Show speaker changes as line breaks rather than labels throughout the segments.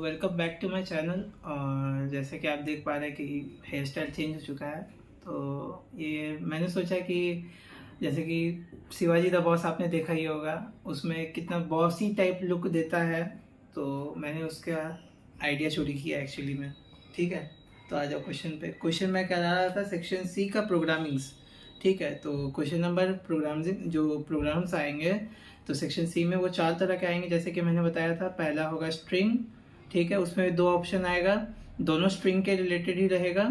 Welcome back to my channel. और जैसे कि आप देख पा रहे हैं कि हेयर स्टाइल चेंज हो चुका है। तो ये मैंने सोचा कि जैसे कि शिवाजी द बॉस आपने देखा ही होगा, उसमें कितना बॉसी टाइप लुक देता है। तो मैंने उसका आइडिया चोरी किया एक्चुअली में। ठीक है, तो आ जाओ क्वेश्चन पे। क्वेश्चन मैं कह रहा था सेक्शन सी का प्रोग्रामिंग्स। ठीक है, तो क्वेश्चन नंबर प्रोग्रामिंग जो प्रोग्राम्स आएंगे तो सेक्शन सी में वो 4 तरह के आएंगे। जैसे कि मैंने बताया था, पहला होगा स्ट्रिंग। ठीक है, उसमें 2 ऑप्शन आएगा, दोनों स्ट्रिंग के रिलेटेड ही रहेगा।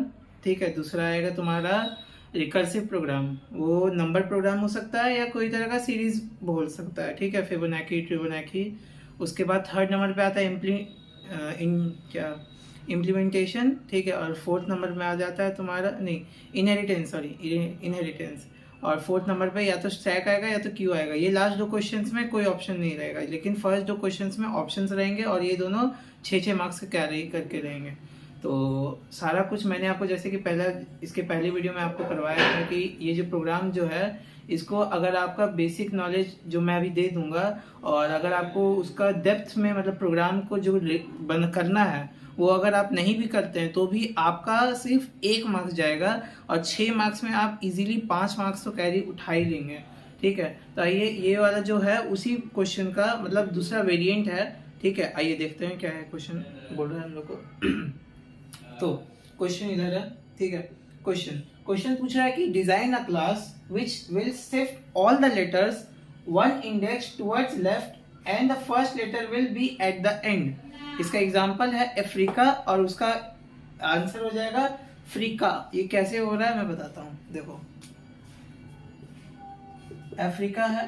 ठीक है, दूसरा आएगा तुम्हारा रिकर्सिव प्रोग्राम, वो नंबर प्रोग्राम हो सकता है या कोई तरह का सीरीज बोल सकता है। ठीक है, फिबोनाची, ट्रिबोनाची। उसके बाद थर्ड नंबर पे आता है इम्प्लीमेंटेशन। ठीक है, और फोर्थ नंबर में आ जाता है तुम्हारा इनहेरिटेंस, सॉरी इनहेरिटेंस। और फोर्थ नंबर पे या तो स्टैक आएगा या तो क्यू आएगा। ये लास्ट 2 क्वेश्चंस में कोई ऑप्शन नहीं रहेगा, लेकिन फर्स्ट 2 क्वेश्चंस में ऑप्शंस रहेंगे और ये दोनों 6-6 मार्क्स के कैरी करके रहेंगे। तो सारा कुछ मैंने आपको, जैसे कि इसके पहले वीडियो में आपको करवाया था कि ये जो प्रोग्राम जो है, इसको अगर आपका बेसिक नॉलेज जो मैं अभी दे दूंगा और अगर आपको उसका डेप्थ में मतलब प्रोग्राम को जो बंद करना है वो अगर आप नहीं भी करते हैं तो भी आपका सिर्फ 1 मार्क्स जाएगा और 6 मार्क्स में आप इजीली 5 मार्क्स तो कैरी उठा ही लेंगे। ठीक है, तो आइए ये वाला जो है उसी क्वेश्चन का मतलब दूसरा वेरिएंट है। ठीक है, आइए देखते हैं क्या है क्वेश्चन बोल रहे हैं हम लोग को। तो क्वेश्चन इधर है। ठीक है, क्वेश्चन पूछ रहा है कि design a class which will shift all the letters 1 index towards left and the first letter will be at the end. इसका एग्जाम्पल है अफ्रीका और उसका आंसर हो जाएगा फ्रीका। ये कैसे हो रहा है मैं बताता हूँ, देखो अफ्रीका है।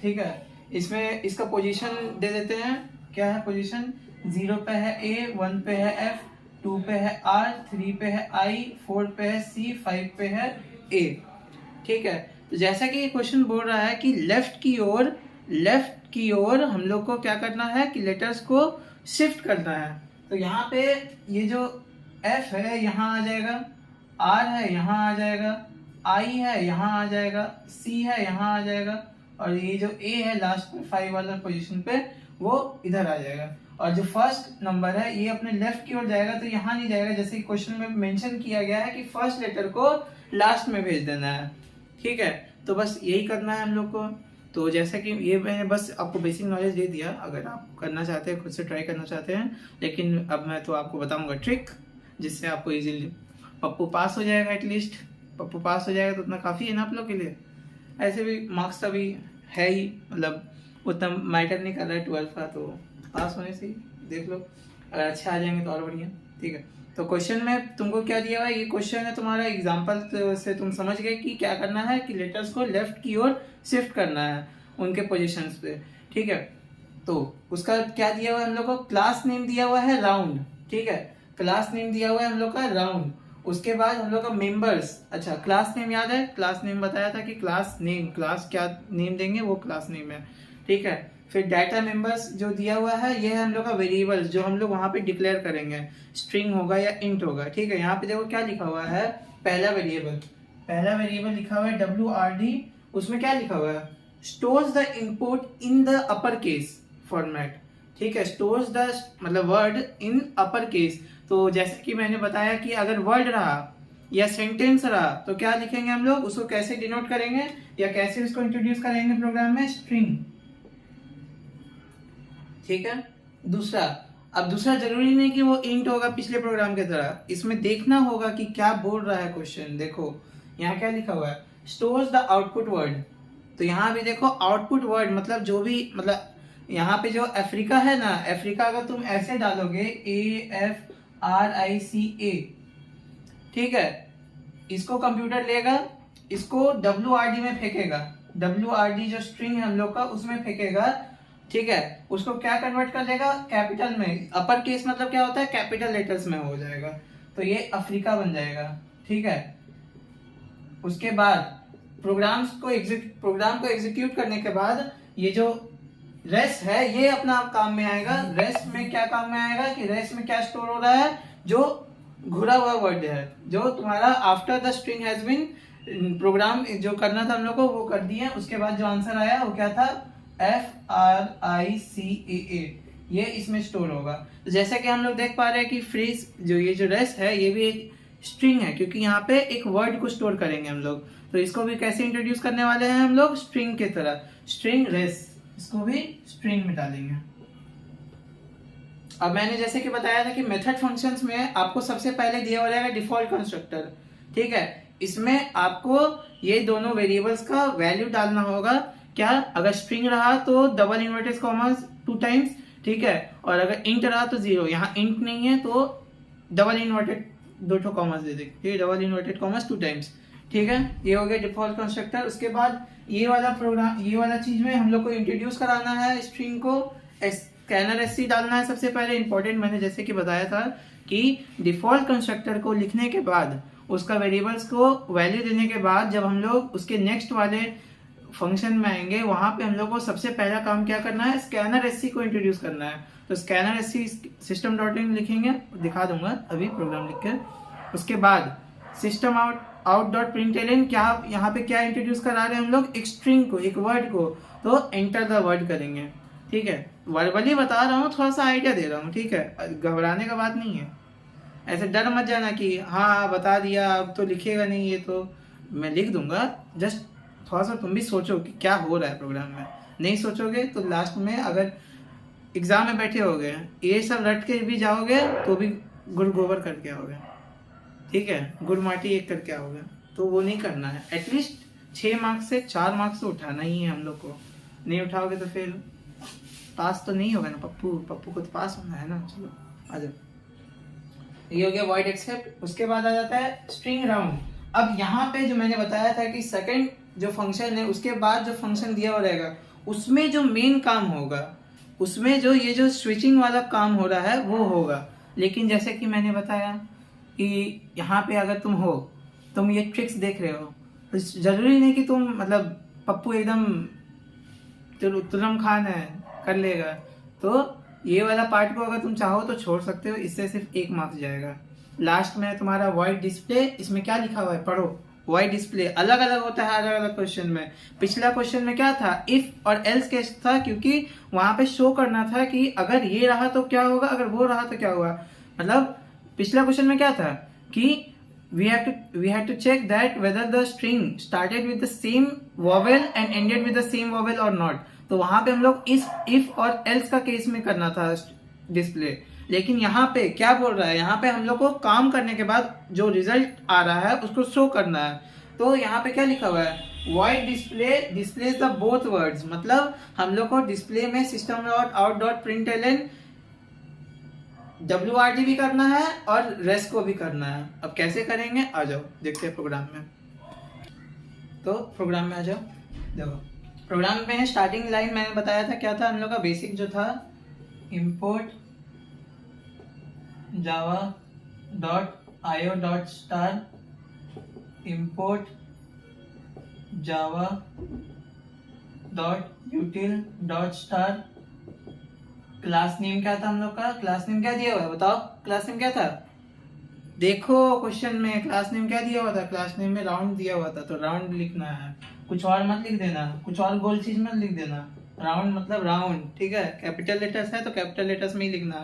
ठीक है, इसमें इसका पोजीशन दे देते हैं। क्या है पोजीशन? 0 पे है ए, 1 पे है एफ, 2 पे है आर, 3 पे है आई, 4 पे है सी, 5 पे है ए। ठीक है, तो जैसा कि ये क्वेश्चन बोल रहा है कि लेफ्ट की ओर हम लोग को क्या करना है कि लेटर्स को शिफ्ट करना है। तो यहाँ पे ये जो F है यहाँ आ जाएगा, R है यहाँ आ जाएगा, I है यहाँ आ जाएगा, C है यहाँ आ जाएगा और ये जो A है लास्ट में 5 वाला पोजीशन पे वो इधर आ जाएगा। और जो फर्स्ट नंबर है ये अपने लेफ्ट की ओर जाएगा, तो यहाँ नहीं जाएगा। जैसे क्वेश्चन में मेंशन किया गया है कि फर्स्ट लेटर को लास्ट में भेज देना है। ठीक है, तो बस यही करना है हम लोग को। तो जैसा कि ये मैंने बस आपको बेसिक नॉलेज दे दिया, अगर आप करना चाहते हैं, खुद से ट्राई करना चाहते हैं। लेकिन अब मैं तो आपको बताऊंगा ट्रिक, जिससे आपको इजीली पप्पू पास हो जाएगा। एटलीस्ट पप्पू पास हो जाएगा तो उतना काफ़ी है ना आप लोग के लिए। ऐसे भी मार्क्स अभी है ही, मतलब उतना मैटर नहीं कर रहा है 12 का, तो पास होने से ही देख लो। अगर अच्छे आ जाएंगे तो और बढ़िया। ठीक है, तो क्वेश्चन में तुमको क्या दिया हुआ है, ये क्वेश्चन है तुम्हारा एग्जांपल से तुम समझ गए कि क्या करना है कि लेटर्स को लेफ्ट की ओर शिफ्ट करना है उनके पोजीशंस पे। ठीक है, तो उसका क्या दिया हुआ है हम लोग को? क्लास नेम दिया हुआ है राउंड। ठीक है, क्लास नेम दिया हुआ है हम लोग का राउंड। उसके बाद हम लोग का मेंबर्स। अच्छा, क्लास नेम याद है? क्लास नेम बताया था कि क्लास नेम, क्लास क्या नेम देंगे वो क्लास नेम है। ठीक है, फिर डाटा मेंबर्स जो दिया हुआ है ये है हम लोग का वेरिएबल जो हम लोग वहां पे डिक्लेयर करेंगे, स्ट्रिंग होगा या इंट होगा। ठीक है, यहाँ पे देखो क्या लिखा हुआ है, पहला वेरिएबल लिखा हुआ है WRD। उसमें क्या लिखा हुआ है? Stores the input in the upper case format. ठीक है, स्टोर्स द मतलब वर्ड इन अपर केस। तो जैसे कि मैंने बताया कि अगर वर्ड रहा या सेंटेंस रहा तो क्या लिखेंगे हम लोग, उसको कैसे डिनोट करेंगे या कैसे उसको इंट्रोड्यूस करेंगे प्रोग्राम में? स्ट्रिंग। ठीक है, अब दूसरा जरूरी नहीं कि वो इंट होगा पिछले प्रोग्राम की तरह, इसमें देखना होगा कि क्या बोल रहा है क्वेश्चन। देखो यहाँ क्या लिखा हुआ है, स्टोर्स द आउटपुट वर्ड। तो यहाँ भी देखो आउटपुट वर्ड मतलब जो भी, मतलब यहाँ पे जो अफ्रीका है ना, अफ्रीका अगर तुम ऐसे डालोगे AFRICA, ठीक है, इसको कंप्यूटर लेगा, इसको WRD में फेंकेगा। WRD जो स्ट्रिंग है हम लोग का उसमें फेंकेगा। ठीक है, उसको क्या कन्वर्ट कर देगा? कैपिटल में। अपर केस मतलब क्या होता है? कैपिटल लेटर्स में हो जाएगा, तो ये अफ्रीका बन जाएगा। ठीक है, उसके बाद प्रोग्राम को एग्जीक्यूट करने के बाद ये जो रेस्ट है ये अपना काम में आएगा। रेस्ट में क्या काम में आएगा कि रेस्ट में क्या स्टोर हो रहा है? जो घुरा हुआ वर्ड है, जो तुम्हारा after the string has been, program जो करना था हम लोग को वो कर दिया। उसके बाद जो आंसर आया वो क्या था? FRICAA। ये इसमें स्टोर होगा। तो जैसा कि हम लोग देख पा रहे हैं कि फ्रीज जो ये जो रेस्ट है ये भी एक स्ट्रिंग है, क्योंकि यहाँ पे एक वर्ड को स्टोर करेंगे हम लोग। तो इसको भी कैसे इंट्रोड्यूस करने वाले हैं हम लोग, स्ट्रिंग की तरह, स्ट्रिंग रेस्ट, इसको भी स्ट्रिंग में डालेंगे। अब मैंने जैसे कि बताया था कि मेथड फंक्शंस में आपको सबसे पहले दिया हो जाएगा डिफॉल्ट कंस्ट्रक्टर, ठीक है। इसमें आपको ये दोनों वेरिएबल्स का वैल्यू डालना होगा। क्या, अगर स्ट्रिंग रहा तो डबल इन्वर्टेड कॉमास 2 टाइम्स, ठीक है, और अगर इंट रहा तो 0। यहाँ इंट नहीं है तो डबल इन्वर्टेड 2 कॉमास दे देंगे, डबल इन्वर्टेड कॉमास 2 टाइम्स, ठीक है। ये हो गया डिफॉल्ट कंस्ट्रक्टर। उसके बाद ये वाला प्रोग्राम, ये वाला चीज में हम लोग को इंट्रोड्यूस कराना है स्ट्रिंग को, स्कैनर एससी डालना है सबसे पहले। इंपॉर्टेंट मैंने जैसे कि बताया था कि डिफॉल्ट कंस्ट्रक्टर को लिखने के बाद, उसका वेरिएबल्स को वैल्यू देने के बाद, जब हम लोग उसके नेक्स्ट वाले फंक्शन में आएंगे वहां पे हम लोग को सबसे पहला काम क्या करना है, स्कैनर एससी को इंट्रोड्यूस करना है। तो स्कैनर एससी सिस्टम डॉट इन लिखेंगे, दिखा दूंगा अभी प्रोग्राम लिखकर। उसके बाद सिस्टम आउट डॉट प्रिंटलन, क्या यहाँ पे क्या इंट्रोड्यूस करा रहे हैं हम लोग, एक स्ट्रिंग को, एक वर्ड को। तो एंटर द वर्ड करेंगे, ठीक है। वर्बली बता रहा हूँ, थोड़ा सा आइडिया दे रहा हूँ, ठीक है, घबराने का बात नहीं है। ऐसे डर मत जाना कि हाँ बता दिया अब तो लिखेगा नहीं, ये तो मैं लिख दूंगा। जस्ट थोड़ा सा तुम भी सोचो कि क्या हो रहा है प्रोग्राम में। नहीं सोचोगे तो लास्ट में अगर एग्जाम में बैठे होगे, ये सब रट के भी जाओगे तो भी गुड़ गोबर करके आओगे, ठीक है, गुड़ माटी एक करके आओगे। तो वो नहीं करना है। एटलीस्ट 6 मार्क्स से 4 मार्क्स तो उठाना ही है हम लोग को। नहीं उठाओगे तो फिर पास तो नहीं होगा ना पप्पू, पप्पू को तो पास होना है ना। चलो आ जाओ, ये हो गया वॉइड एक्सेप्ट। उसके बाद आ जाता है स्ट्रिंग राउंड। अब यहाँ पे जो मैंने बताया था कि सेकंड जो फंक्शन है उसके बाद जो फंक्शन दिया हुआ रहेगा उसमें जो मेन काम होगा, उसमें जो ये जो स्विचिंग वाला काम हो रहा है वो होगा। लेकिन जैसे कि मैंने बताया कि यहाँ पे अगर तुम हो, तुम ये ट्रिक्स देख रहे हो, तो जरूरी नहीं कि तुम मतलब पप्पू एकदम तुलम खान है, कर लेगा। तो ये वाला पार्ट को अगर तुम चाहो तो छोड़ सकते हो, इससे सिर्फ 1 मार्क्स जाएगा। लास्ट में तुम्हारा वॉइड डिस्प्ले, इसमें क्या लिखा हुआ है पढ़ो। वॉइड डिस्प्ले अलग अलग होता है अलग अलग क्वेश्चन में। पिछला क्वेश्चन में क्या था, इफ और एल्स केस था, क्योंकि वहां पे शो करना था कि अगर ये रहा तो क्या होगा, अगर वो रहा तो क्या होगा। मतलब पिछला क्वेश्चन में क्या था कि we had to check that whether the string started with the same vowel and ended with the same vowel or not। तो वहां पे हम लोग इस इफ और एल्स का केस में करना था डिस्प्ले। लेकिन यहाँ पे क्या बोल रहा है, यहाँ पे हम लोग को काम करने के बाद जो रिजल्ट आ रहा है उसको शो करना है। तो यहाँ पे क्या लिखा हुआ है, void display displays the both words। मतलब हम लोग को डिस्प्ले में system dot out dot println WRD भी करना है और रेस्ट को भी करना है। अब कैसे करेंगे, आ जाओ देखते हैं प्रोग्राम में। तो प्रोग्राम में आ जाओ, देखो प्रोग्राम में स्टार्टिंग लाइन मैंने बताया था क्या था हम लोग का बेसिक जो था, import java dot io dot star, import java dot util dot star. Class name क्या था हम लोग का, क्लास नेम क्या दिया हुआ है बताओ, क्लास नेम क्या था, देखो क्वेश्चन में क्लास नेम क्या दिया हुआ था, क्लास नेम में राउंड दिया हुआ था। तो राउंड लिखना है, कुछ और मत लिख देना, कुछ और गोल चीज मत लिख देना। राउंड मतलब राउंड, ठीक है। कैपिटल लेटर्स है तो कैपिटल लेटर्स में ही लिखना,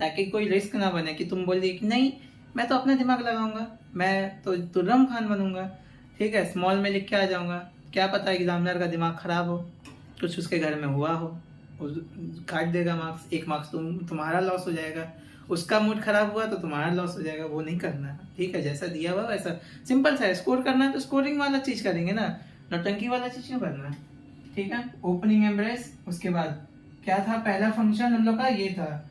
ताकि कोई रिस्क ना बने कि तुम बोलिए कि नहीं मैं तो अपना दिमाग लगाऊंगा, मैं तो तुर्रम खान बनूंगा, ठीक है, स्मॉल में लिख के आ जाऊंगा। क्या पता एग्जामिनर का दिमाग खराब हो, कुछ उसके घर में हुआ हो, काट देगा मार्क्स, 1 मार्क्स तुम्हारा लॉस हो जाएगा, उसका मूड खराब हुआ तो तुम्हारा लॉस हो जाएगा। वो नहीं करना है, ठीक है। जैसा दिया हुआ वैसा सिंपल सा है। स्कोर करना है तो स्कोरिंग वाला चीज करेंगे ना, नौटंकी वाला चीज क्यों करना है, ठीक है। Opening embrace. उसके बाद क्या था, पहला फंक्शन हम लोग का ये था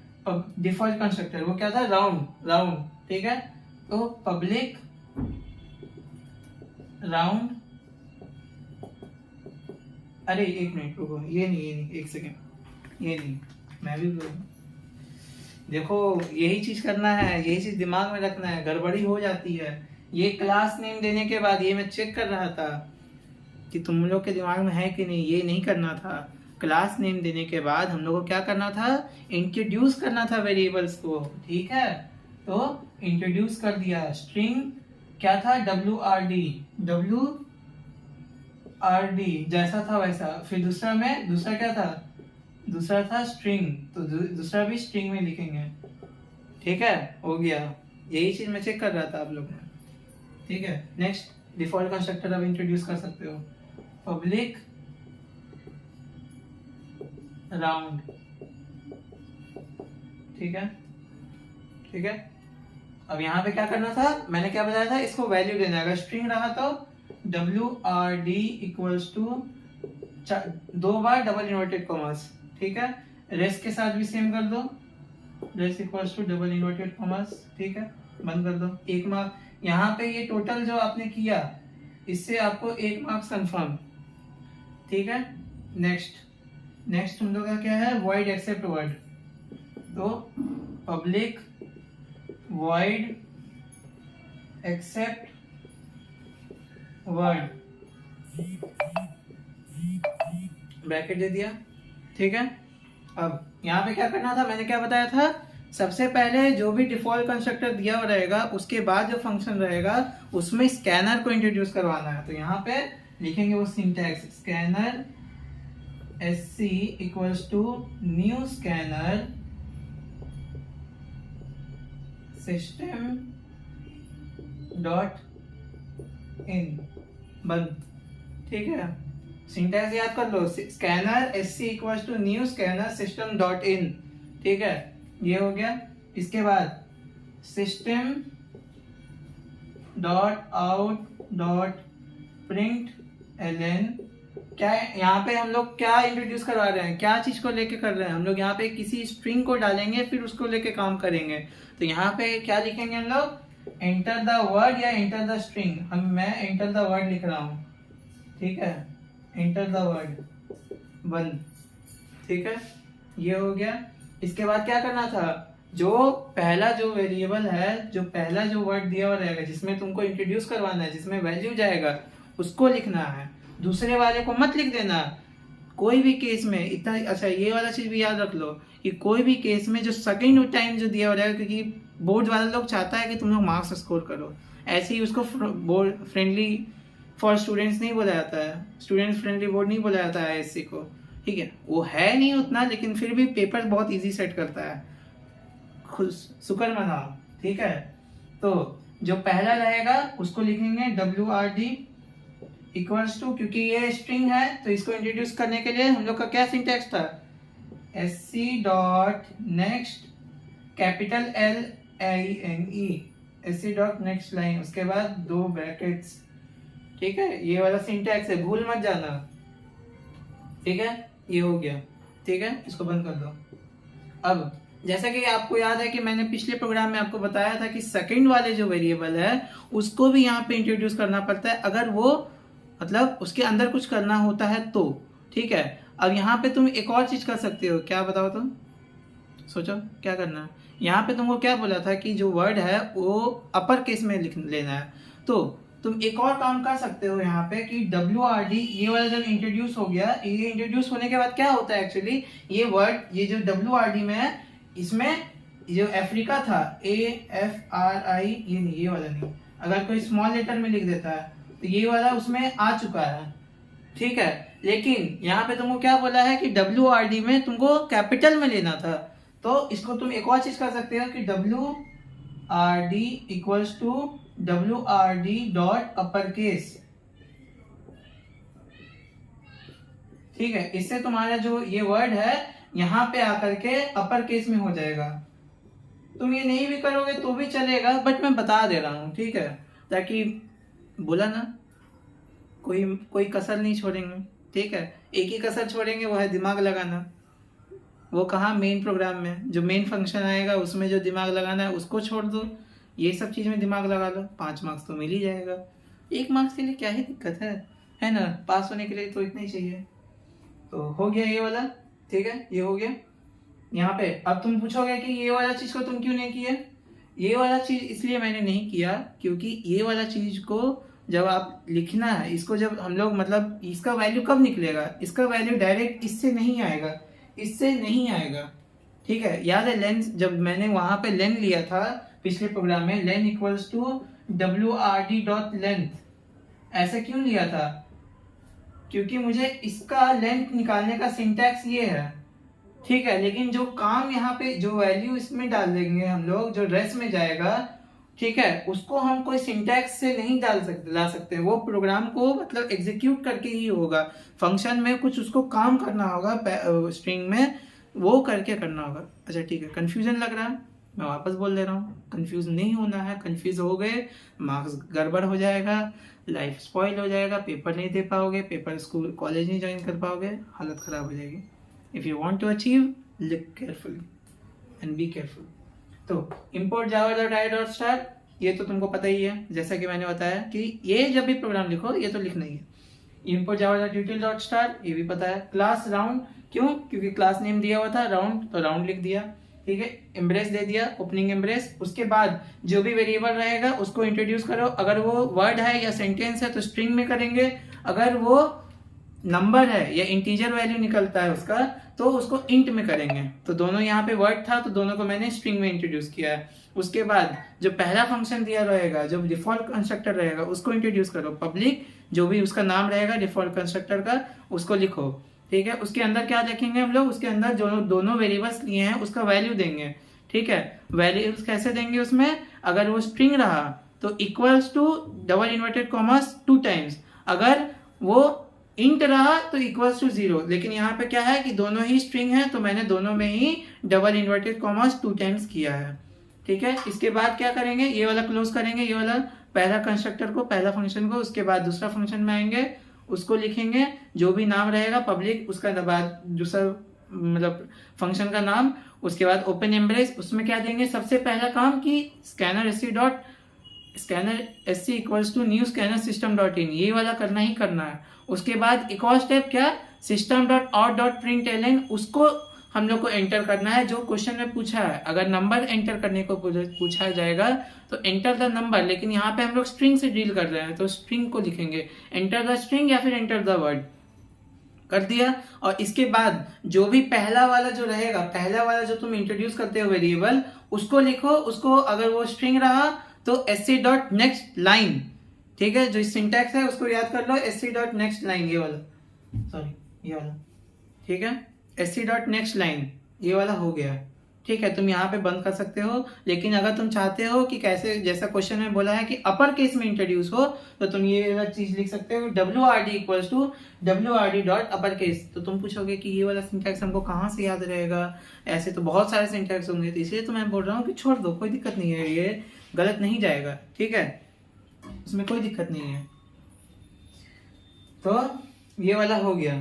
डिफॉल्ट कंस्ट्रक्टर, वो क्या था, राउंड राउंड, ठीक है। तो पब्लिक राउंड, अरे 1 मिनट रुको, ये नहीं 1 सेकेंड, ये नहीं, मैं भी देखो यही चीज करना है, यही चीज दिमाग में रखना है, गड़बड़ी हो जाती है। ये क्लास नेम देने के बाद ये मैं चेक कर रहा था कि तुम लोग के दिमाग में है कि नहीं, ये नहीं करना था। क्लास नेम देने के बाद हम लोग को क्या करना था, इंट्रोड्यूस करना था वेरिएबल्स को, ठीक है। तो इंट्रोड्यूस कर दिया, स्ट्रिंग क्या था, WRD जैसा था वैसा। फिर दूसरा क्या था, दूसरा था स्ट्रिंग, तो दूसरा भी स्ट्रिंग में लिखेंगे। ठीक है, हो गया। यही चीज मैं चेक कर रहा था आप लोग में। ठीक है, नेक्स्ट डिफॉल्ट कंस्ट्रक्टर अब इंट्रोड्यूस कर सकते हो। Public round. ठीक है, ठीक है। अब यहाँ पे क्या करना था, मैंने क्या बताया था, इसको वैल्यू देना है। अगर स्ट्रिंग रहा तो WRD इक्वल्स टू 2 बार डबल इन्वर्टेड कॉमर्स। ठीक है, रेस्ट के साथ भी सेम कर दो, rest equals to double inverted commas. ठीक है, बंद कर दो। 1 मार्क यहाँ पे, ये टोटल जो आपने किया इससे आपको 1 मार्क्स कंफर्म। ठीक है, नेक्स्ट हम लोग का क्या है, वॉइड एक्सेप्ट वर्ड। तो public void accept word, bracket दे दिया। ठीक है, अब यहाँ पे क्या करना था, मैंने क्या बताया था, सबसे पहले जो भी डिफॉल्ट कंस्ट्रक्टर दिया हुआ रहेगा उसके बाद जो फंक्शन रहेगा उसमें स्कैनर को इंट्रोड्यूस करवाना है। तो यहाँ पे लिखेंगे वो syntax, scanner SC equals to new scanner system dot in, बंद। ठीक है, सिंटैक्स याद कर लो, scanner SC equals to new scanner system dot in. ठीक है, ये हो गया। इसके बाद system dot out dot print ln, क्या यहाँ पे हम लोग क्या इंट्रोड्यूस करवा रहे हैं, क्या चीज को लेके कर रहे हैं हम लोग, यहाँ पे किसी स्ट्रिंग को डालेंगे फिर उसको लेके काम करेंगे। तो यहाँ पे क्या लिखेंगे हम लोग, एंटर द वर्ड या एंटर द स्ट्रिंग। मैं एंटर द वर्ड लिख रहा हूँ। ठीक है, एंटर द वर्ड, बंद। ठीक है, ये हो गया। इसके बाद क्या करना था, जो पहला जो वेरिएबल है, जो पहला जो वर्ड दिया हुआ रहेगा जिसमें तुमको इंट्रोड्यूस करवाना है, जिसमें वैल्यू जाएगा, उसको लिखना है। दूसरे वाले को मत लिख देना कोई भी केस में। इतना अच्छा, ये वाला चीज भी याद रख लो कि कोई भी केस में जो सेकंड टाइम जो दिया हुआ रहेगा, क्योंकि बोर्ड वाले लोग चाहता है कि तुम लोग मार्क्स स्कोर करो, ऐसे ही उसको बोर्ड फ्रेंडली फॉर स्टूडेंट्स नहीं बोला जाता है, स्टूडेंट फ्रेंडली बोर्ड नहीं बोला जाता है ISC को। ठीक है, वो है नहीं उतना, लेकिन फिर भी पेपर बहुत इजी सेट करता है, खुद शुक्र मनाओ। ठीक है, तो जो पहला रहेगा उसको लिखेंगे WRD इक्वल्स टू, क्योंकि ये स्ट्रिंग है तो इसको इंट्रोड्यूस करने के लिए हम लोग का क्या सिंटैक्स था, SC dot next capital LINE, SC dot next line, उसके बाद 2 ब्रैकेट्स। ठीक है, ये वाला सिंटैक्स है, भूल मत जाना। ठीक है, ये हो गया। ठीक है, इसको बंद कर दो। अब जैसा कि आपको याद है कि मैंने पिछले प्रोग्राम में आपको बताया था कि सेकंड वाले जो वेरिएबल है उसको भी यहाँ पे इंट्रोड्यूस करना पड़ता है, अगर वो मतलब उसके अंदर कुछ करना होता है तो। ठीक है, अब यहाँ पे तुम एक और चीज कर सकते हो, क्या बताओ तुम, सोचो क्या करना है। यहाँ पे तुमको क्या बोला था कि जो वर्ड है वो अपर केस में लिख लेना है, तो तुम एक और काम कर सकते हो यहाँ पे कि WRD, ये वाला जब इंट्रोड्यूस हो गया, ये इंट्रोड्यूस होने के बाद क्या होता है एक्चुअली, ये वर्ड, ये जो WRD में है, इसमें जो अफ्रीका था AFRI, ये नहीं, ये वाला नहीं, अगर कोई स्मॉल लेटर में लिख देता है तो ये वाला उसमें आ चुका है। ठीक है, लेकिन यहाँ पे तुमको क्या बोला है कि WRD में तुमको कैपिटल में लेना था, तो इसको तुम एक और चीज कर सकते हो कि WRD equals to WRD dot upper case. ठीक है, इससे तुम्हारा जो ये वर्ड है यहाँ पे आकर के अपर केस में हो जाएगा। तुम ये नहीं भी करोगे तो भी चलेगा, बट मैं बता दे रहा हूँ। ठीक है, ताकि बोला ना, कोई कसर नहीं छोड़ेंगे। ठीक है, एक ही कसर छोड़ेंगे, वो है दिमाग लगाना। वो कहाँ, मेन प्रोग्राम में जो मेन फंक्शन आएगा उसमें जो दिमाग लगाना है उसको छोड़ दो, ये सब चीज में दिमाग लगा लो, 5 मार्क्स तो मिल ही जाएगा। 1 मार्क्स के लिए क्या ही दिक्कत है ना, पास होने के लिए तो इतना ही चाहिए। तो हो गया ये वाला। ठीक है, ये हो गया। यहाँ पे अब तुम पूछोगे कि ये वाला चीज को तुम क्यों नहीं किए, ये वाला चीज इसलिए मैंने नहीं किया क्योंकि ये वाला चीज को जब आप लिखना है, इसको जब हम लोग मतलब इसका वैल्यू कब निकलेगा, इसका वैल्यू डायरेक्ट इससे नहीं आएगा, इससे नहीं आएगा। ठीक है, याद है लेन, जब मैंने वहां पे लेन लिया था पिछले प्रोग्राम में, len equals to WRD dot length, ऐसा क्यों लिया था, क्योंकि मुझे इसका लेंथ निकालने का सिंटैक्स ये है, ठीक है, लेकिन जो काम यहाँ पे जो वैल्यू इसमें डाल देंगे हम लोग, जो रेस्ट में जाएगा, ठीक है, उसको हम कोई सिंटैक्स से नहीं ला सकते, वो प्रोग्राम को मतलब एग्जीक्यूट करके ही होगा, फंक्शन में कुछ उसको काम करना होगा, स्ट्रिंग में वो करके करना होगा। अच्छा ठीक है, कंफ्यूजन लग रहा है, मैं वापस बोल दे रहा हूँ, कंफ्यूज नहीं होना है, कंफ्यूज हो गए मार्क्स गड़बड़ हो जाएगा, लाइफ स्पॉइल हो जाएगा, पेपर नहीं दे पाओगे, पेपर स्कूल कॉलेज नहीं ज्वाइन कर पाओगे, हालत खराब हो जाएगी। If you want to achieve, live carefully and be careful. तो import java.i.star ये तो तुमको पता ही है, जैसा कि मैंने बताया कि ये जब भी प्रोग्राम लिखो ये तो लिखना ही है। import java.util.star ये भी पता है। क्लास राउंड, क्यों? क्योंकि क्लास नेम दिया हुआ था राउंड, तो राउंड लिख दिया, ठीक है। एम्ब्रेस दे दिया, ओपनिंग एम्ब्रेस। उसके बाद जो भी वेरिएबल रहेगा उसको इंट्रोड्यूस करो, अगर वो वर्ड है या सेंटेंस है तो स्ट्रिंग में करेंगे, अगर वो नंबर है या इंटीजर वैल्यू निकलता है उसका तो उसको इंट में करेंगे। तो दोनों यहाँ पे वर्ड था तो दोनों को मैंने स्ट्रिंग में इंट्रोड्यूस किया है। उसके बाद जो पहला फंक्शन दिया रहेगा, जो डिफॉल्ट कंस्ट्रक्टर रहेगा उसको इंट्रोड्यूस करो, पब्लिक जो भी उसका नाम रहेगा डिफॉल्ट कंस्ट्रक्टर का उसको लिखो, ठीक है। उसके अंदर क्या लिखेंगे हम लोग, उसके अंदर जो दोनों वेरिएबल्स लिए हैं उसका वैल्यू देंगे, ठीक है। वैल्यूज कैसे देंगे उसमें, अगर वो स्ट्रिंग रहा तो equals to double inverted commas 2 times, अगर वो इंट रहा तो इक्वल्स टू 0। लेकिन यहाँ पे क्या है कि दोनों ही स्ट्रिंग है तो मैंने दोनों में ही डबल इन्वर्टेड कॉमर्स 2 टाइम्स किया है, ठीक है। इसके बाद क्या करेंगे, ये वाला क्लोज करेंगे, ये वाला पहला कंस्ट्रक्टर को, पहला फंक्शन को, उसके बाद दूसरा फंक्शन में आएंगे, उसको लिखेंगे जो भी नाम रहेगा पब्लिक, उसका बाद दूसरा मतलब फंक्शन का नाम, उसके बाद ओपन एम्ब्रेस, उसमें क्या देंगे, सबसे पहला काम कि scanner SC equals to new scanner system dot in, ये वाला करना ही करना है। उसके बाद एक और स्टेप क्या, system dot out dot print LN, उसको हम लोग को एंटर करना है जो क्वेश्चन में पूछा है। अगर नंबर एंटर करने को पूछा जाएगा तो एंटर द नंबर, लेकिन यहाँ पे हम लोग स्ट्रिंग से डील कर रहे हैं तो स्ट्रिंग को लिखेंगे, एंटर द स्ट्रिंग या फिर एंटर द वर्ड, कर दिया। और इसके बाद जो भी पहला वाला जो रहेगा, पहला वाला जो तुम इंट्रोड्यूस करते हो वेरिएबल, उसको लिखो, उसको अगर वो स्ट्रिंग रहा तो एससी डॉट नेक्स्ट लाइन, ठीक है। जो सिंटैक्स है उसको याद कर लो, एससी डॉट नेक्स्ट लाइन, ये वाला, सॉरी ये वाला, ठीक है, एससी डॉट नेक्स्ट लाइन, ये वाला हो गया, ठीक है। तुम यहाँ पे बंद कर सकते हो, लेकिन अगर तुम चाहते हो कि कैसे, जैसा क्वेश्चन में बोला है कि अपर केस में इंट्रोड्यूस हो, तो तुम ये वाला चीज लिख सकते हो, WRD equals to WRD dot upper case. तो तुम पूछोगे कि ये वाला सिंटैक्स हमको कहाँ से याद रहेगा, ऐसे तो बहुत सारे सिंटैक्स होंगे, तो इसलिए तो मैं बोल रहा हूँ कि छोड़ दो, कोई दिक्कत नहीं है, ये गलत नहीं जाएगा, ठीक है, उसमें कोई दिक्कत नहीं है। तो ये वाला हो गया,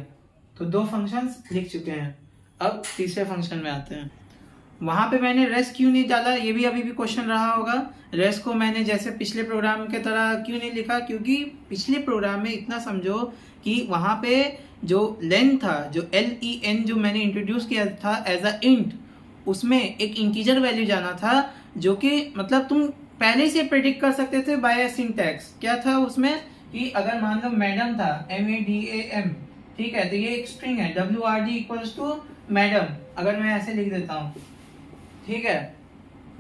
तो 2 फंक्शंस लिख चुके हैं। अब तीसरे फंक्शन में आते हैं। वहां पे मैंने रेस्ट क्यों नहीं डाला, ये भी अभी भी क्वेश्चन रहा होगा। रेस्ट को मैंने जैसे पिछले प्रोग्राम के तरह क्यों नहीं लिखा, क्योंकि पिछले प्रोग्राम में इतना समझो कि वहां पे जो लेन था, जो LEN जो मैंने इंट्रोड्यूस किया था एज अ इंट, उसमें एक इंटीजर वैल्यू जाना था, जो कि मतलब तुम पहले से प्रेडिक्ट कर सकते थे बाय सिंटैक्स। क्या था उसमें कि अगर मान लो मैडम था, MADAM, ठीक है, तो ये एक स्ट्रिंग है, WRD इक्वल्स टू मैडम, अगर मैं ऐसे लिख देता हूँ, ठीक है,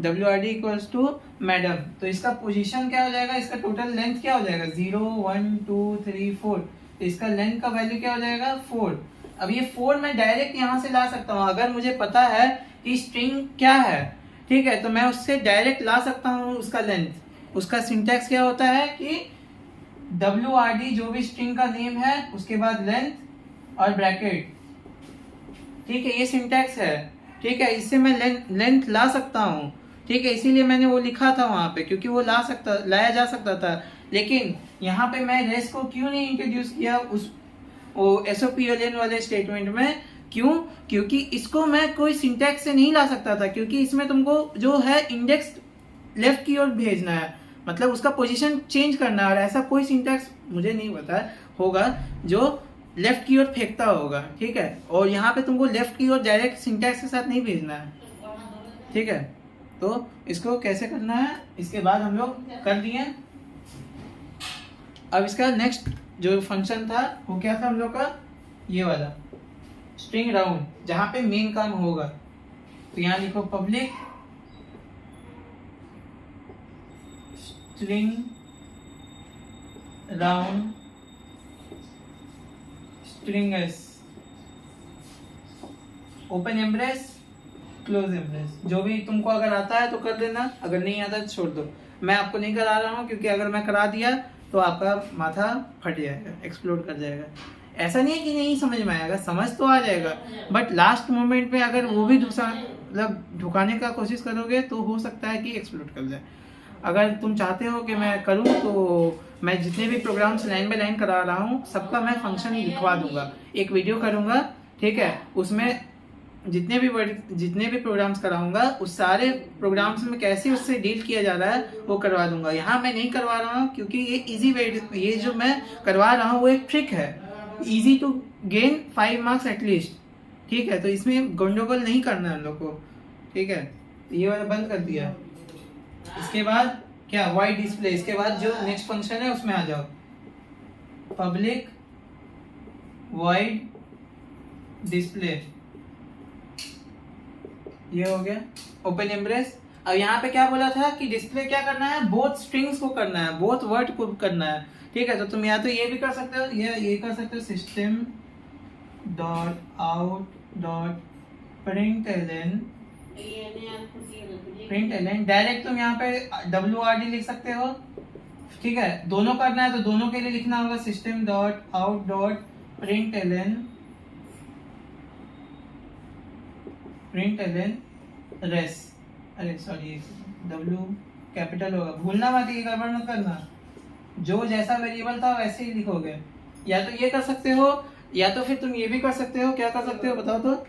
WRD इक्वल्स टू मैडम, तो इसका पोजीशन क्या हो जाएगा, इसका टोटल लेंथ क्या हो जाएगा, 0 1 2 3 4, तो इसका लेंथ का वैल्यू क्या हो जाएगा 4। अब ये 4 मैं डायरेक्ट यहाँ से ला सकता हूँ, अगर मुझे पता है कि स्ट्रिंग क्या है, ठीक है, तो मैं उससे डायरेक्ट ला सकता हूँ उसका लेंथ। उसका सिंटैक्स क्या होता है कि WRD जो भी स्ट्रिंग का नेम है, उसके बाद लेंथ और ब्रैकेट, ठीक है, ये सिंटैक्स है, ठीक है, इससे मैं लेंथ ला सकता हूँ, ठीक है, इसीलिए मैंने वो लिखा था वहां पे, क्योंकि वो लाया जा सकता था। लेकिन यहाँ पे मैं रेस्ट को क्यों नहीं इंट्रोड्यूस किया उस SOPLN वाले स्टेटमेंट में, क्यों? क्योंकि इसको मैं कोई सिंटैक्स से नहीं ला सकता था, क्योंकि इसमें तुमको जो है इंडेक्स लेफ्ट की ओर भेजना है, मतलब उसका पोजीशन चेंज करना है, और ऐसा कोई सिंटैक्स मुझे नहीं पता होगा जो लेफ्ट की ओर फेंकता होगा, ठीक है। और यहाँ पे तुमको लेफ्ट की ओर डायरेक्ट सिंटैक्स के साथ नहीं भेजना है, ठीक है। तो इसको कैसे करना है, इसके बाद हम लोग कर दिए। अब इसका नेक्स्ट जो फंक्शन था वो क्या था हम लोग का, ये वाला स्ट्रिंग राउंड, जहां पे मेन काम होगा। तो यहाँ लिखो public string round string S, open embrace, close embrace, जो भी तुमको अगर आता है तो कर देना, अगर नहीं आता तो छोड़ दो। मैं आपको नहीं करा रहा हूँ क्योंकि अगर मैं करा दिया तो आपका माथा फट जाएगा, एक्सप्लोड कर जाएगा। ऐसा नहीं है कि नहीं समझ में आएगा, समझ तो आ जाएगा, बट लास्ट मोमेंट में अगर वो भी मतलब ढुकाने का कोशिश करोगे तो हो सकता है कि एक्सप्लोड कर जाए। अगर तुम चाहते हो कि मैं करूं तो मैं जितने भी प्रोग्राम्स लाइन बाय लाइन करा रहा हूं सबका मैं फंक्शन लिखवा दूंगा, एक वीडियो करूंगा, ठीक है, उसमें जितने भी प्रोग्राम्स कराऊंगा उस सारे प्रोग्राम्स में कैसे उससे डील किया जा रहा है वो करवा दूंगा। यहाँ मैं नहीं करवा रहा हूँ क्योंकि ये इजी वे, ये जो मैं करवा रहा हूँ वो एक ट्रिक है, easy to gain 5 marks at least, ठीक है, तो इसमें गंडोगोल नहीं करना है हम लोग को, ठीक है। ये वाला बंद कर दिया। इसके बाद क्या, वाइड डिस्प्ले। इसके बाद जो नेक्स्ट फंक्शन है उसमें आ जाओ, पब्लिक वाइड डिस्प्ले, ये हो गया ओपन एम्ब्रेस। अब यहाँ पे क्या बोला था कि डिस्प्ले क्या करना है, बोथ स्ट्रिंग्स को करना है, बोथ वर्ड को करना है, ठीक है। तो तुम या तो ये भी कर सकते हो, ये कर सकते हो, system dot out dot println, direct तुम यहाँ पे WRD लिख सकते हो, ठीक है। दोनों करना है तो दोनों के लिए लिखना होगा system dot out dot println res, अरे सॉरी W कैपिटल होगा, भूलना मत, ये गड़बड़ मत करना, जो जैसा वेरिएबल था वैसे ही लिखोगे। या तो ये कर सकते हो या तो फिर तुम ये भी कर सकते हो, क्या कर सकते हो बताओ तो,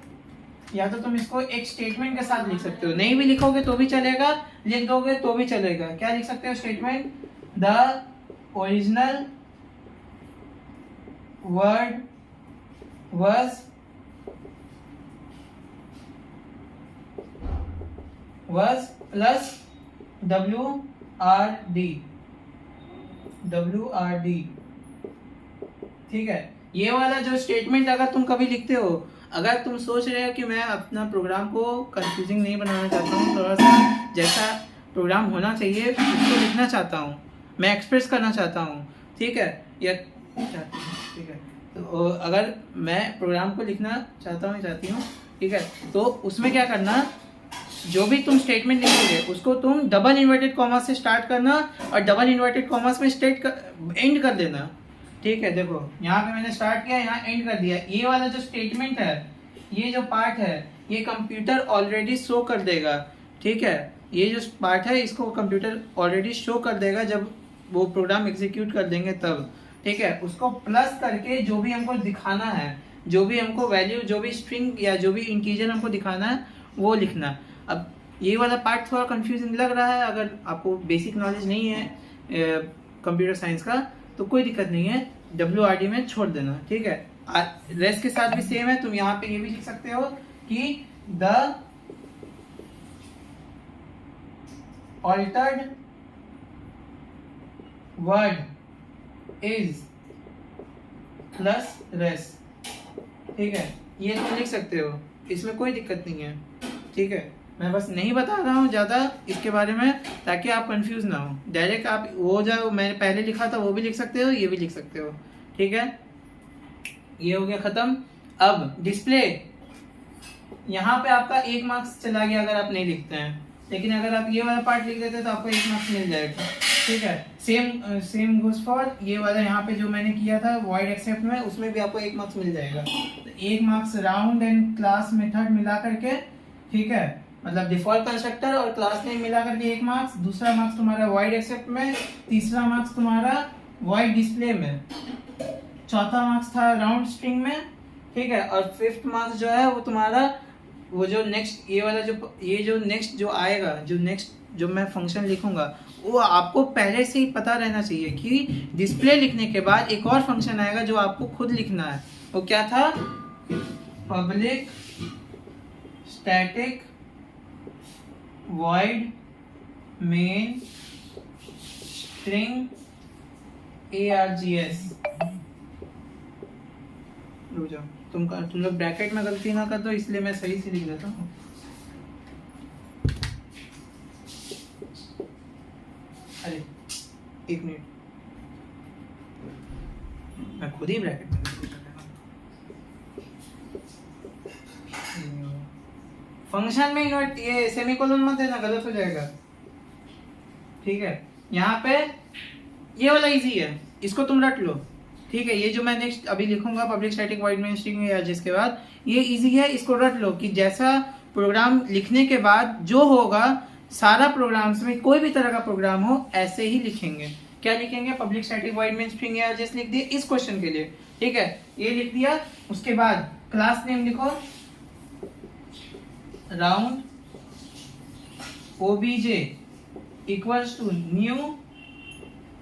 या तो तुम इसको एक स्टेटमेंट के साथ लिख सकते हो, नहीं भी लिखोगे तो भी चलेगा, लिख दोगे तो भी चलेगा। क्या लिख सकते हो statement, the original word was plus WRD, ठीक है। ये वाला जो स्टेटमेंट अगर तुम कभी लिखते हो, अगर तुम सोच रहे हो कि मैं अपना प्रोग्राम को कंफ्यूजिंग नहीं बनाना चाहता हूँ, थोड़ा सा जैसा प्रोग्राम होना चाहिए उसको लिखना चाहता हूँ, मैं एक्सप्रेस करना चाहता हूँ, ठीक है, या ठीक है, तो अगर मैं प्रोग्राम को लिखना चाहती हूँ, ठीक है, तो उसमें क्या करना, जो भी तुम स्टेटमेंट लिखोगे उसको तुम डबल इन्वर्टेड कॉमा से स्टार्ट करना और डबल इन्वर्टेड कॉमा में एंड कर देना, ठीक है। देखो यहाँ पे मैंने स्टार्ट किया, यहाँ एंड कर दिया। ये वाला जो स्टेटमेंट है, ये जो पार्ट है, ये कंप्यूटर ऑलरेडी शो कर देगा, ठीक है। ये जो पार्ट है इसको कंप्यूटर ऑलरेडी शो कर देगा जब वो प्रोग्राम एग्जीक्यूट कर देंगे तब, ठीक है। उसको प्लस करके जो भी हमको दिखाना है, जो भी हमको वैल्यू, जो भी स्ट्रिंग या जो भी इंटीजर हमको दिखाना है वो लिखना। अब ये वाला पार्ट थोड़ा कंफ्यूजिंग लग रहा है, अगर आपको बेसिक नॉलेज नहीं है कंप्यूटर साइंस का तो कोई दिक्कत नहीं है, WRD में छोड़ देना, ठीक है। रेस्ट के साथ भी सेम है, तुम यहाँ पे ये भी लिख सकते हो कि the altered word is plus res, ठीक है, ये तुम लिख सकते हो, इसमें कोई दिक्कत नहीं है, ठीक है। मैं बस नहीं बता रहा हूँ ज़्यादा इसके बारे में ताकि आप कंफ्यूज ना हो, डायरेक्ट आप वो जो मैंने पहले लिखा था वो भी लिख सकते हो, ये भी लिख सकते हो, ठीक है। ये हो गया ख़त्म। अब डिस्प्ले, यहाँ पे आपका 1 मार्क्स चला गया अगर आप नहीं लिखते हैं, लेकिन अगर आप ये वाला पार्ट लिख देते हैं तो आपको 1 मार्क्स मिल जाएगा, ठीक है। सेम गोज फॉर ये वाला, यहाँ पे जो मैंने किया था वॉइड एक्सेप्ट में, उसमें भी आपको 1 मार्क्स मिल जाएगा। तो 1 marks round and class method मिला करके, ठीक है, मतलब डिफॉल्ट कंस्ट्रक्टर और क्लास नेम मिला करके 1 मार्क्स, दूसरा मार्क्स तुम्हारा वॉइड एक्सेप्ट में, तीसरा मार्क्स तुम्हारा वॉइड डिस्प्ले में, चौथा मार्क्स था राउंड स्ट्रिंग में, ठीक है, और 5th मार्क्स जो है वो तुम्हारा वो जो नेक्स्ट ये वाला जो नेक्स्ट जो आएगा, जो मैं फंक्शन लिखूंगा वो आपको पहले से ही पता रहना चाहिए कि डिस्प्ले लिखने के बाद एक और फंक्शन आएगा जो आपको खुद लिखना है। वो क्या था, public static void main string args। रुक जाओ, तुम लोग ब्रैकेट में गलती ना कर दो, इसलिए मैं सही से लिख देता हूँ। अरे 1 मिनट, मैं खुद ही ब्रैकेट में फंक्शन में इन्वर्ट ये सेमीकोलन मत देना, गलत हो जाएगा। ठीक है, यहाँ पे ये वाला इजी है, इसको तुम रट लो। ठीक है, ये जो मैं नेक्स्ट अभी लिखूंगा public static void main string या जिसके बाद, ये इजी है, इसको रट लो कि जैसा प्रोग्राम लिखने के बाद जो होगा सारा प्रोग्राम्स में कोई भी तरह का प्रोग्राम हो ऐसे ही लिखेंगे। क्या लिखेंगे? Public static void main string या जस्ट लिख दिए इस क्वेश्चन के लिए। ठीक है, ये लिख दिया। उसके बाद क्लास नेम लिखो round OBJ equals to new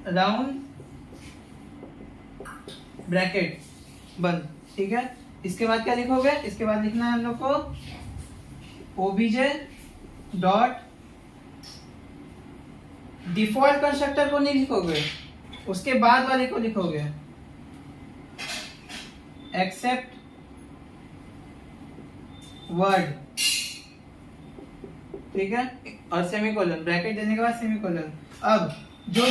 round bracket बंद। ठीक है, इसके बाद क्या लिखोगे? इसके बाद लिखना है हम लोग को ओबीजे डॉट डिफॉल्ट कंस्ट्रक्टर को नहीं लिखोगे, उसके बाद वाले को लिखोगे एक्सेप्ट वर्ड। ठीक है, और सेमीकोलन, ब्रैकेट देने के बाद सेमीकोलन। अब जो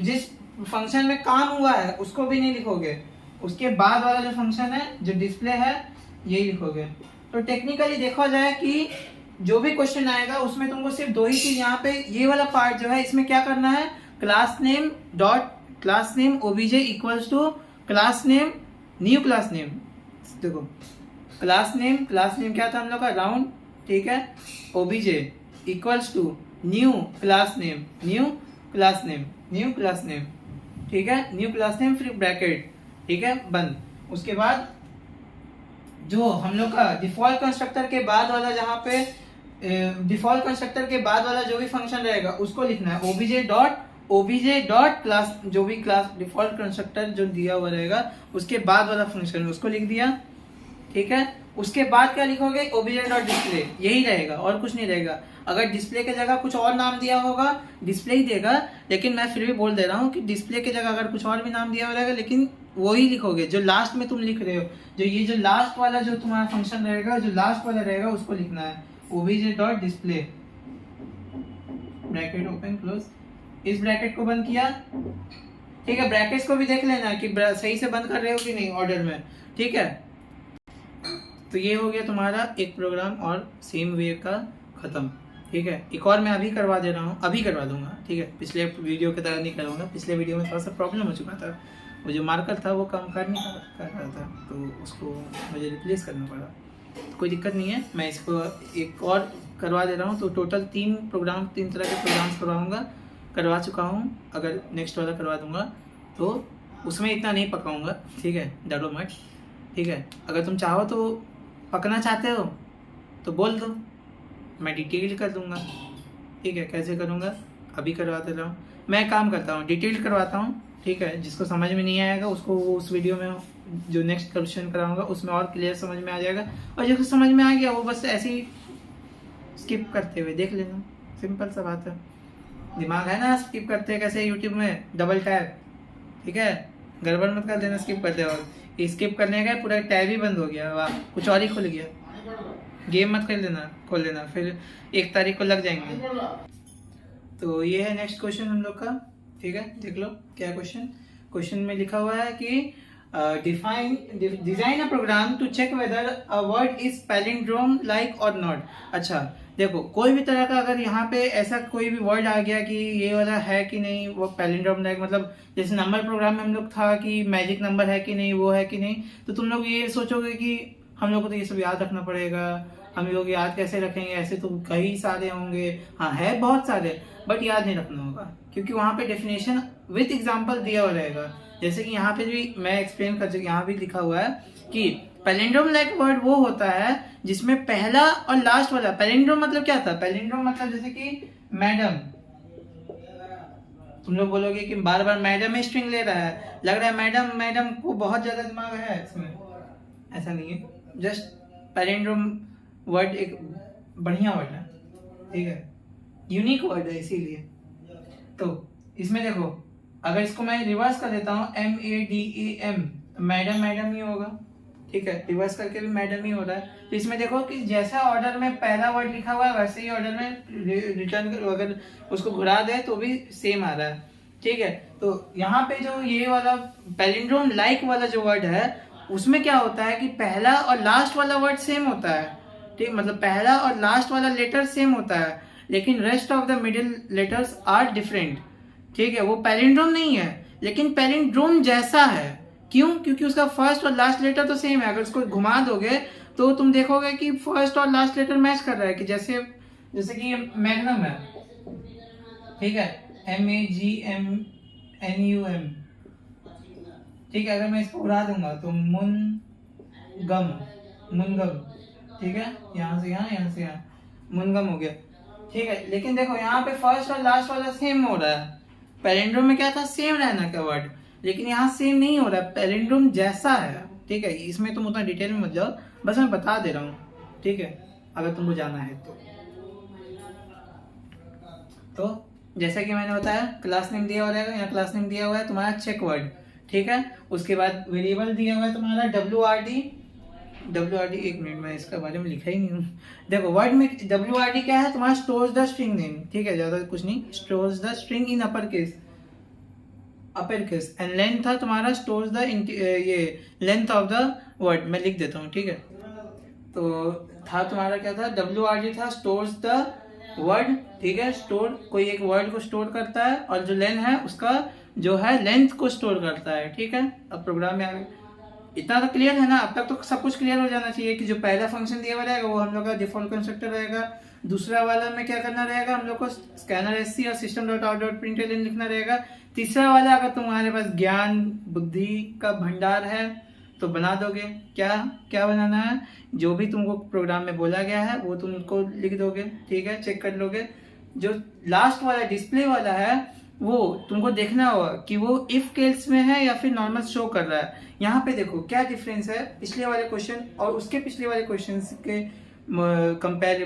जिस फंक्शन में काम हुआ है उसको भी नहीं लिखोगे, उसके बाद वाला जो फंक्शन है जो डिस्प्ले है यही लिखोगे। तो टेक्निकली देखा जाए कि जो भी क्वेश्चन आएगा उसमें तुमको सिर्फ दो ही चीज, यहाँ पे ये वाला पार्ट जो है इसमें क्या करना है, class name dot class name OBJ equals to class name new class name. देखो क्लास नेम क्या था हम लोग का? राउंड। ठीक है, OBJ equals to new class name ठीक है, न्यू क्लास नेम फिर ब्रैकेट। ठीक है, बंद। उसके बाद जो हम लोग का डिफॉल्ट कंस्ट्रक्टर के बाद वाला, जहाँ पे डिफॉल्ट कंस्ट्रक्टर के बाद वाला जो भी फंक्शन रहेगा उसको लिखना है ओबीजे डॉट क्लास, जो भी क्लास डिफॉल्ट कंस्ट्रक्टर जो दिया हुआ रहेगा उसके बाद वाला फंक्शन उसको लिख दिया। ठीक है, उसके बाद क्या लिखोगे? ओबीजे डॉट डिस्प्ले, यही रहेगा और कुछ नहीं रहेगा। अगर डिस्प्ले के जगह कुछ और नाम दिया होगा डिस्प्ले ही देगा, लेकिन मैं फिर भी बोल दे रहा हूँ कि डिस्प्ले के जगह अगर कुछ और भी नाम दिया हुआ रहेगा लेकिन वही लिखोगे जो लास्ट में तुम लिख रहे हो। जो ये जो लास्ट वाला जो तुम्हारा फंक्शन रहेगा, जो लास्ट वाला रहेगा उसको लिखना है OBJ dot display, bracket open close. इस ब्रैकेट को बंद किया। ठीक है, ब्रैकेट्स को भी देख लेना कि सही से बंद कर रहे हो कि नहीं ऑर्डर में। ठीक है, तो ये हो गया तुम्हारा एक प्रोग्राम और सेम वे का खत्म। ठीक है, एक और मैं अभी करवा दे रहा हूँ, अभी करवा दूंगा। ठीक है, पिछले वीडियो की तरह नहीं करूँगा, पिछले वीडियो में थोड़ा सा प्रॉब्लम हो चुका था, वो जो मार्कर था वो काम कर नहीं कर रहा था तो उसको मुझे रिप्लेस करना पड़ा। तो कोई दिक्कत नहीं है, मैं इसको एक और करवा दे रहा हूँ। तो टोटल 3 तरह के प्रोग्राम्स करवा चुका हूँ। अगर नेक्स्ट वाला करवा दूंगा तो उसमें इतना नहीं पकाऊंगा। ठीक है, डरो मत। ठीक है, अगर तुम चाहो तो पकना चाहते हो तो बोल दो, मैं डिटेल कर दूंगा। ठीक है, कैसे करूँगा अभी करवा दे रहा हूँ। मैं काम करता हूँ डिटेल करवाता हूँ। ठीक है, जिसको समझ में नहीं आएगा उसको उस वीडियो में जो नेक्स्ट क्वेश्चन कराऊंगा उसमें और क्लियर समझ में आ जाएगा, और जिसको समझ में आ गया वो बस ऐसे ही स्किप करते हुए देख लेना। सिंपल सा बात है, दिमाग है ना, स्किप करते हैं कैसे यूट्यूब में डबल टैप। ठीक है, गड़बड़ मत कर देना स्किप करते वक्त। स्किप करने का पूरा टैब ही बंद हो गया, वाह कुछ और ही खुल गया। गेम मत खोल लेना फिर 1 तारीख को लग जाएंगे। तो ये है नेक्स्ट क्वेश्चन हम लोग का। ठीक है, देख लो क्या क्वेश्चन में लिखा हुआ है कि design a program to check whether a word is palindrome like और नॉट। अच्छा देखो, कोई भी तरह का अगर यहाँ पे ऐसा कोई भी वर्ड आ गया कि ये वाला है कि नहीं वो पैलिंड्रोम लाइक, मतलब जैसे नंबर प्रोग्राम में हम लोग था कि मैजिक नंबर है कि नहीं, वो है कि नहीं, तो तुम लोग ये सोचोगे कि हम लोग को तो ये सब याद रखना पड़ेगा, हम लोग याद कैसे रखेंगे, ऐसे तो कई सारे होंगे। हाँ है बहुत सारे, बट याद नहीं रखना होगा क्योंकि वहाँ पे डेफिनेशन विथ एग्जांपल दिया हुआ रहेगा। जैसे कि यहाँ पे भी मैं एक्सप्लेन कर चुका, यहाँ भी लिखा हुआ है कि पैलिंड्रोम लाइक वर्ड वो होता है जिसमें पहला और लास्ट वाला, पैलिंड्रोम मतलब क्या था? पैलिंड्रोम मतलब जैसे कि मैडम, तुम लोग बोलोगे कि बार बार मैडम स्ट्रिंग ले रहा है, लग रहा है मैडम को बहुत ज्यादा दिमाग है इसमें। ऐसा नहीं है, जस्ट पैलिंड्रोम वर्ड एक बढ़िया वर्ड है। ठीक है, यूनिक वर्ड है इसीलिए। तो इसमें देखो, अगर इसको मैं रिवर्स कर देता हूँ MADAM, मैडम ही होगा। ठीक है, रिवर्स करके भी मैडम ही हो रहा है। तो इसमें देखो कि जैसा ऑर्डर में पहला वर्ड लिखा हुआ है वैसे ही ऑर्डर में रिटर्न अगर उसको घुरा दे तो भी सेम आ रहा है। ठीक है, तो यहाँ पे जो ये वाला पैलिंड्रोम लाइक वाला जो वर्ड है उसमें क्या होता है कि पहला और लास्ट वाला वर्ड सेम होता है। ठीक, मतलब पहला और लास्ट वाला लेटर सेम होता है, लेकिन rest of the middle letters are different. ठीक है, वो पैलिंड्रोम नहीं है, लेकिन पैलिंड्रोम जैसा है। क्यों? क्योंकि उसका फर्स्ट और लास्ट लेटर तो सेम है। अगर उसको घुमा दोगे तो तुम देखोगे कि फर्स्ट और लास्ट लेटर मैच कर रहा है, कि जैसे कि ये मैग्नम है, ठीक है, MAGNUM, ठीक है। अगर मैं इसको उड़ा दूंगा तो मुनगम, ठीक है, यहाँ से यहाँ मुनगम हो गया, ठीक है। लेकिन देखो यहाँ पे फर्स्ट और लास्ट वाला सेम हो रहा है। पैलिंड्रोम में क्या था, सेम रहना का वर्ड, लेकिन यहाँ सेम नहीं हो रहा, पैलिंड्रोम जैसा है। ठीक है, इसमें तुम उतना डिटेल में मत जाओ, बस मैं बता दे रहा हूँ, ठीक है, अगर तुमको जाना है तो जैसा कि मैंने बताया, क्लास नेम दिया हुआ रहेगा, यहाँ क्लास नेम दिया हुआ है तुम्हारा चेक वर्ड, ठीक है। उसके बाद वेरिएबल दिया हुआ है तुम्हारा WRD, एक मिनट, मैं इसके बारे में लिखा ही नहीं हूँ। देखो वर्ड में WRD क्या है तुम्हारा, स्टोर्स द स्ट्रिंग नेम, ठीक है, ज्यादा कुछ नहीं, stores the string in upper case and length था तुम्हारा स्टोर्स द ये लेंथ ऑफ द वर्ड, मैं लिख देता हूँ, ठीक है। तो था तुम्हारा क्या था, WRD था स्टोर्स द वर्ड, ठीक है, स्टोर कोई एक वर्ड को स्टोर करता है, और जो लेंथ है उसका जो है लेंथ को स्टोर करता है, ठीक है। अब प्रोग्राम में आ गए, इतना तो क्लियर है ना, अब तक तो सब कुछ क्लियर हो जाना चाहिए कि जो पहला फंक्शन दिया हुआ रहेगा वो हम लोग का डिफॉल्ट कंस्ट्रक्टर रहेगा, दूसरा वाला में क्या करना रहेगा, हम लोग को स्कैनर SC और system.out.println लिखना रहेगा, तीसरा वाला अगर तुम्हारे पास ज्ञान बुद्धि का भंडार है तो बना दोगे। क्या बनाना है, जो भी तुमको प्रोग्राम में बोला गया है वो तुमको लिख दोगे, ठीक है, चेक कर लोगे। जो लास्ट वाला डिस्प्ले वाला है वो तुमको देखना होगा कि वो इफ केस में है या फिर नॉर्मल शो कर रहा है। यहाँ पे देखो क्या डिफरेंस है पिछले वाले क्वेश्चन और उसके पिछले वाले क्वेश्चन के कंपेयर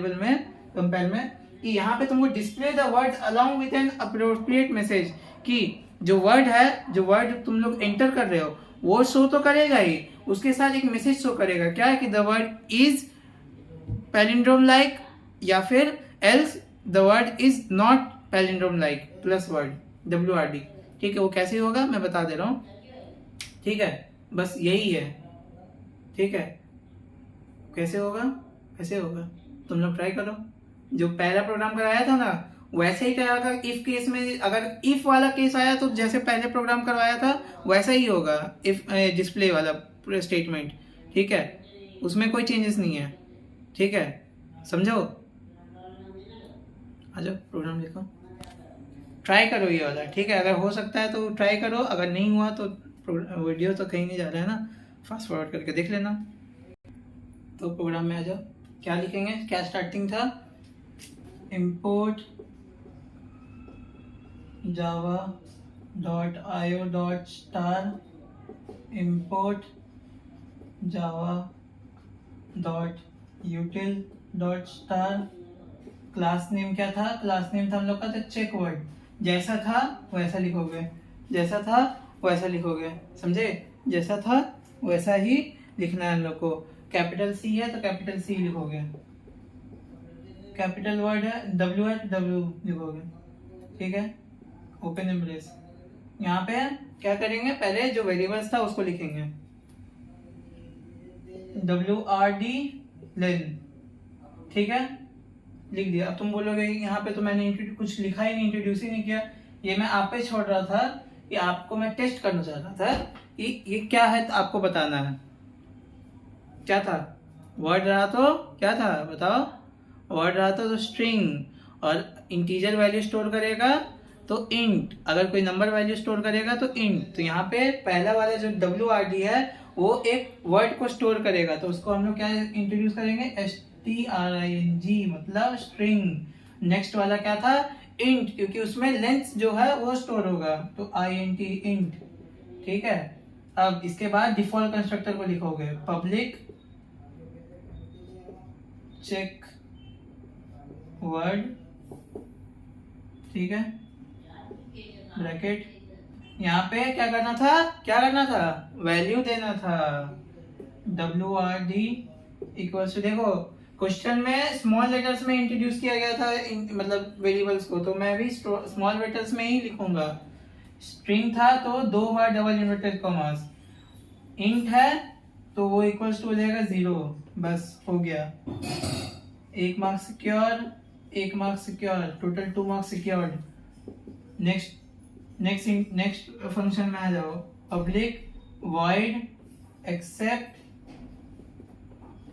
में, कि यहाँ पे तुमको display the word along with an appropriate message, कि जो वर्ड तुम लोग एंटर कर रहे हो वो शो तो करेगा ही, उसके साथ एक मैसेज शो करेगा, क्या है कि the word is palindrome like, या फिर else the word is not palindrome like plus word WRD, ठीक है। वो कैसे होगा मैं बता दे रहा हूँ, ठीक है, बस यही है, ठीक है। कैसे होगा तुम लोग ट्राई करो, जो पहला प्रोग्राम कराया था ना वैसे ही कराया। इफ केस में अगर इफ वाला केस आया तो जैसे पहले प्रोग्राम करवाया था वैसा ही होगा, इफ डिस्प्ले वाला स्टेटमेंट, ठीक है, उसमें कोई चेंजेस नहीं है, ठीक है, समझो। आ जाओ प्रोग्राम लिखो, ट्राई करो ये वाला, ठीक है। अगर हो सकता है तो ट्राई करो, अगर नहीं हुआ तो वीडियो तो कहीं नहीं जा रहा है ना, फास्ट फॉरवर्ड करके देख लेना। तो प्रोग्राम में आ जाओ, क्या लिखेंगे, क्या स्टार्टिंग था, import java.io.star import java.util.star। Class name क्या था, क्लास नेम था हम लोग का तो चेक वर्ड, जैसा था वैसा लिखोगे, समझे, जैसा था वैसा ही लिखना है हम लोग को। कैपिटल C है तो कैपिटल C लिखोगे, कैपिटल वर्ड है W है तो W लिखोगे, ठीक है, ओपन एम्ब्रेस। यहाँ पे क्या करेंगे, पहले जो वेरिएबल्स था उसको लिखेंगे, WRD लेन, ठीक है, लिख दिया। अब तुम बोलोगे यहाँ पे तो मैंने कुछ लिखा ही नहीं, इंट्रोड्यूस ही नहीं किया, ये मैं आप पे छोड़ रहा था, ये आपको मैं टेस्ट करना चाह रहा था, ये क्या है तो आपको बताना है। क्या था, वर्ड रहा तो क्या था बताओ, वर्ड रहा तो स्ट्रिंग, और इंटीजर वैल्यू स्टोर करेगा तो इंट, अगर कोई नंबर वैल्यू स्टोर करेगा तो इंट। तो यहाँ पे पहला वाला जो WRD है वो एक वर्ड को स्टोर करेगा, तो उसको हम लोग क्या इंट्रोड्यूस करेंगे, STRING, मतलब स्ट्रिंग। नेक्स्ट वाला क्या था, इंट, क्योंकि उसमें लेंथ जो है वो स्टोर होगा, तो INT इंट, ठीक है। अब इसके बाद डिफॉल्ट कंस्ट्रक्टर को लिखोगे, पब्लिक चेक वर्ड, ठीक है, ब्रैकेट। यहाँ पे क्या करना था, वैल्यू देना था, WRD इक्वल्स टू, देखो क्वेश्चन में स्मॉल लेटर्स में इंट्रोड्यूस किया गया था मतलब वेरिएबल्स को, तो मैं भी स्मॉल लेटर्स में ही लिखूंगा। स्ट्रिंग था तो 2 बार डबल इन्वर्टेड कॉमास, इंट है तो वो इक्वल्स टू हो जाएगा 0, बस हो गया, 1 marks secure, 1 marks secure, total 2 marks secured. Next function में आ जाओ, पब्लिक वॉइड एक्सेप्ट